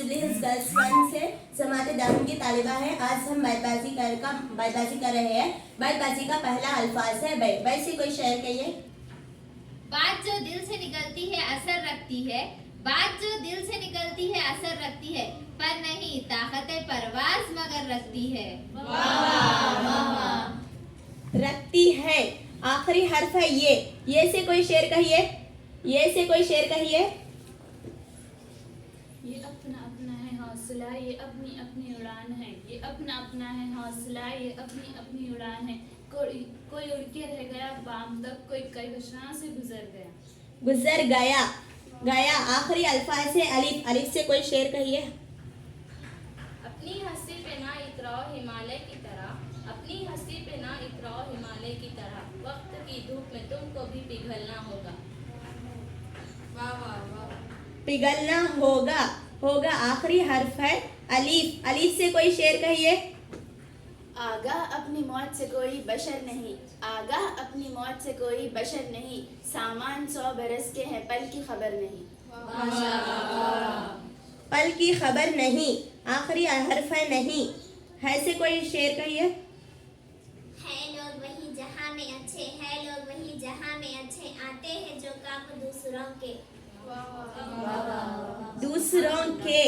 Jubilee hills girls one से जमात दारुल की तालिबा है। आज हम बैतबाजी कर रहे हैं। बैतबाजी का पहला अल्फाज है बै। बै से कोई शेर कहिए। बात जो दिल से निकलती है असर रखती है, बात जो दिल से निकलती है असर रखती है, पर नहीं ताकत परवाज मगर रखती है। रखती है आखिरी हर्फ है ये से कोई शेर कहिए। ये से कोई शेर कहिए। ये अपना अपना है हौसला, ये अपनी अपनी उड़ान है। ये अपना अपना है हौसला, ये अपनी अपनी उड़ान है। कोई उड़ के रह गया बाम तक, कोई कई बशां से गुजर गया। गुजर गया गया आखिरी अल्फाज है अलिफ। अलिफ से कोई शेर कहिए। अपनी हंसी पे ना इतराओ हिमालय की तरह, अपनी हंसी पे ना इतराओ हिमालय की तरह, वक्त की धूप में तुमको भी पिघलना होगा। वाह वाह वाह। पिघलना होगा आखिरी हर्फ है अलीफ। अलीफ से कोई शेर कहिए। आगाह अपनी मौत से कोई बशर नहीं, आगाह अपनी मौत से कोई बशर नहीं, सामान 100 बरस के हैं पल की खबर नहीं। पल की खबर नहीं आखिरी हर्फ है नहीं। है से कोई शेर कहिए। है लोग वही जहां में अच्छे, है लोग वही जहां में अच्छे, आते हैं जो काम दूसरों के। दूसरों के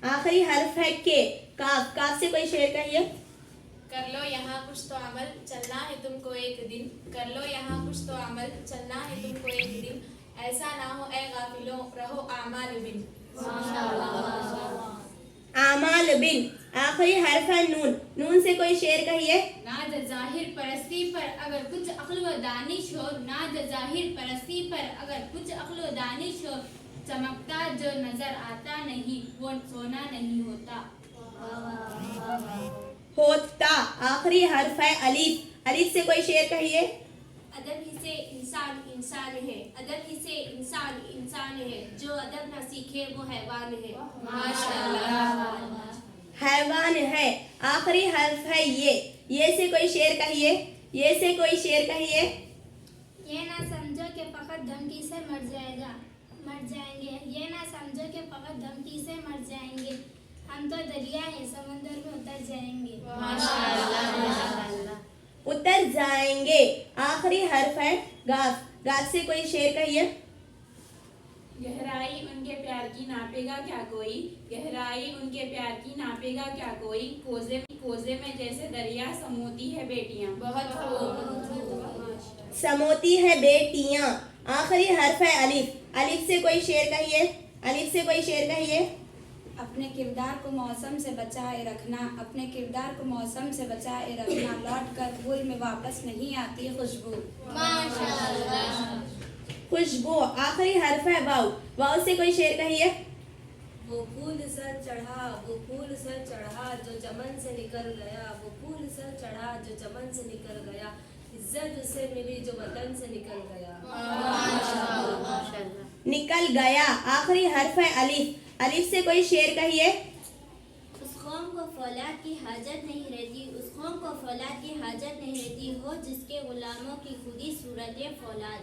आखिरी हर्फ है के। काफ। काफ से कोई शेर कहिए। कर लो यहाँ कुछ तो अमल, चलना है तुमको एक दिन, कर लो यहाँ कुछ तो अमल, चलना है तुमको एक दिन, ऐसा ना हो ए गाफिलों रहो आमाल बिन। आमाल बिन आखिरी हर्फ है नून। नून से कोई शेर कहिए। नाज जाहिर परस्ती पर अगर कुछ अक्ल व दानिश हो, नाज जाहिर परस्ती पर अगर कुछ अक्ल व दानिश हो, चमकता जो नजर आता नहीं वो सोना नहीं होता। होता आखिरी हर्फ है अलीफ। अलीफ से कोई शेर कहिए। अदब ही से इंसान इंसान है, अदब ही से इंसान इंसान है, जो अदब न सीखे वो हैवान है। माशाअल्लाह। हैवान है आखिरी हर्फ है ये से कोई शेर कहिए। ये से कोई शेर कहिए। ये ना समझो कि फकत धमकी से मर जाएंगे, ये ना समझो कि फकत धमकी से मर जाएंगे, हम तो दरिया है समंदर में उतर जाएंगे। उतर जाएंगे आखिरी हर्फ है गाफ। गाफ से कोई शेर कहिए। गहराई उनके प्यार की नापेगा क्या कोई, गहराई उनके प्यार की नापेगा क्या कोई, कोजे में जैसे दरिया समोती है बेटियां। समोती है बेटियां आखिरी हर्फ है अलिफ। अलिफ से कोई शेर कहिए। अलिफ से कोई शेर कहिए। अपने किरदार को मौसम से बचाए रखना, अपने किरदार को मौसम से बचाए रखना, लौट कर फूल में वापस नहीं आती खुशबू। खुशबू आखिरी हर्फ है वाव। वाव से कोई शेर कहिए। वो फूल सर चढ़ा, वो फूल सर चढ़ा जो चमन से निकल गया, वो फूल सर चढ़ा जो चमन से निकल गया, इज्जत उसे मिली जो वतन से निकल गया। निकल गया आखिरी हर्फ है अलिफ। अलिफ से कोई शेर कहिए। उस कौम को फौलाद की हाजत नहीं रहती, उस कौम को फौलाद की हाजत नहीं रहती, हो जिसके गुलामों की खुदी सूरत फौलाद।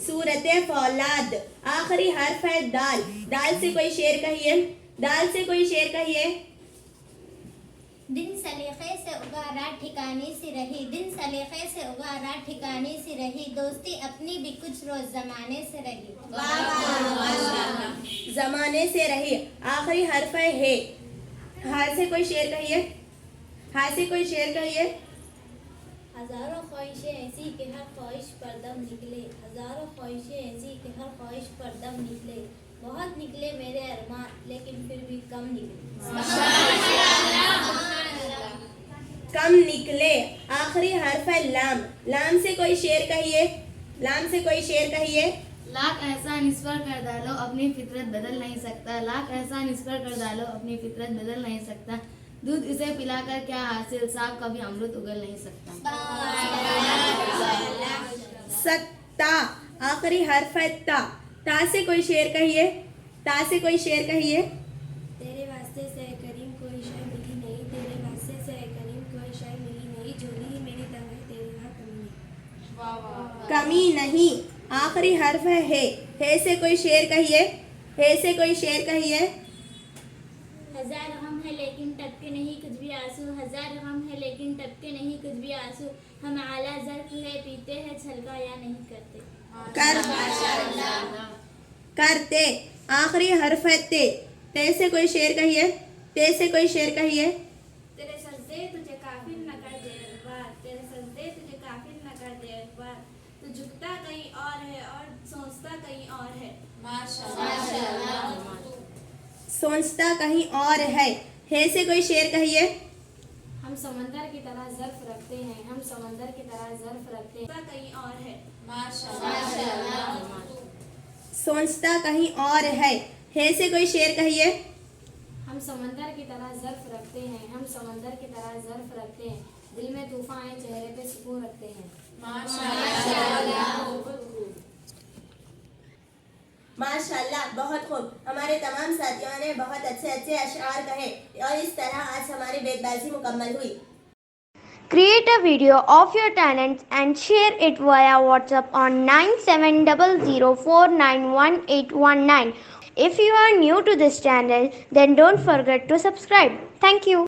सूरत फौलाद आखिरी हर्फ है दाल। दाल से कोई शेर कहिए। दाल से कोई शेर कहिए। दिन सलीखे से उगारा ठिकाने से रही, दिन सलीखे से उगारा ठिकाने से रही, दोस्ती अपनी भी कुछ रोज जमाने से रही। जमाने से रही आखिरी हर्फ है। हाथ से कोई शेर कहिए। हाथ से कोई शेर कहिए। हजारों ख्वाहिशें ऐसी कि हर ख्वाहिश पर दम निकले, हजारों ख्वाहिशें ऐसी कि हर ख्वाहिश पर दम निकले, बहुत निकले मेरे अरमान लेकिन फिर भी कम निकले। कम निकले आखिरी हर्फ है लाम। लाम से कोई शेर कहिए। लाम से कोई शेर कहिए। लाख एहसान इस पर कर डालो अपनी फितरत बदल नहीं सकता, लाख एहसान इस पर कर डालो अपनी फितरत बदल नहीं सकता, दूध इसे पिलाकर क्या हासिल, साहब कभी अमृत उगल नहीं सकता। सकता आखिरी हर्फ है ता। ता से कोई शेर कहिए। ता से कोई शेर कहिए। तेरे वास्ते से करीम कोई शय मिली नहीं, तेरे वास्ते से करीम कोई शय मिली नहीं, झोली ही मेरी तंग है तेरे यहाँ कमी नहीं। कमी नहीं आखिरी हर्फ है। हे से कोई शेर कहिए। हे से कोई शेर कहिए। हजार गम है लेकिन टपके नहीं कुछ भी आंसू, हजार गम है लेकिन टपके नहीं कुछ भी आंसू। हम आला ज़र्फ है, पीते हैं छलका या नहीं करते। करते। आखिरी हर्फ है ते। ते से कोई शेर कहिए, ते से कोई शेर कहिए। तेरे सजदे तुझे काफिर न कर दे एक बार, तेरे सजदे तुझे काफिर न कर दे एक बार। तू झुकता कहीं और है और सोचता कहीं और है। सोचता कहीं और है से कोई शेर कहिए। हम समंदर की तरह ज़र्फ रखते हैं, हम समंदर की तरह ज़र्फ रखते हैं, कहीं और है। सोचता कहीं और है से कोई शेर कहिए। हम समंदर की तरह ज़र्फ रखते हैं, हम समंदर की तरह ज़र्फ रखते हैं, दिल में तूफान है चेहरे पे सुकून रखते हैं। माशाल्लाह, बहुत खूब। हमारे तमाम साथियों ने बहुत अच्छे अच्छे अशआर कहे और इस तरह आज हमारी बेतबाजी मुकम्मल हुई। Create a video of your talents and share it via WhatsApp on 9700491819. If you are new to this channel, then don't forget to subscribe. Thank you.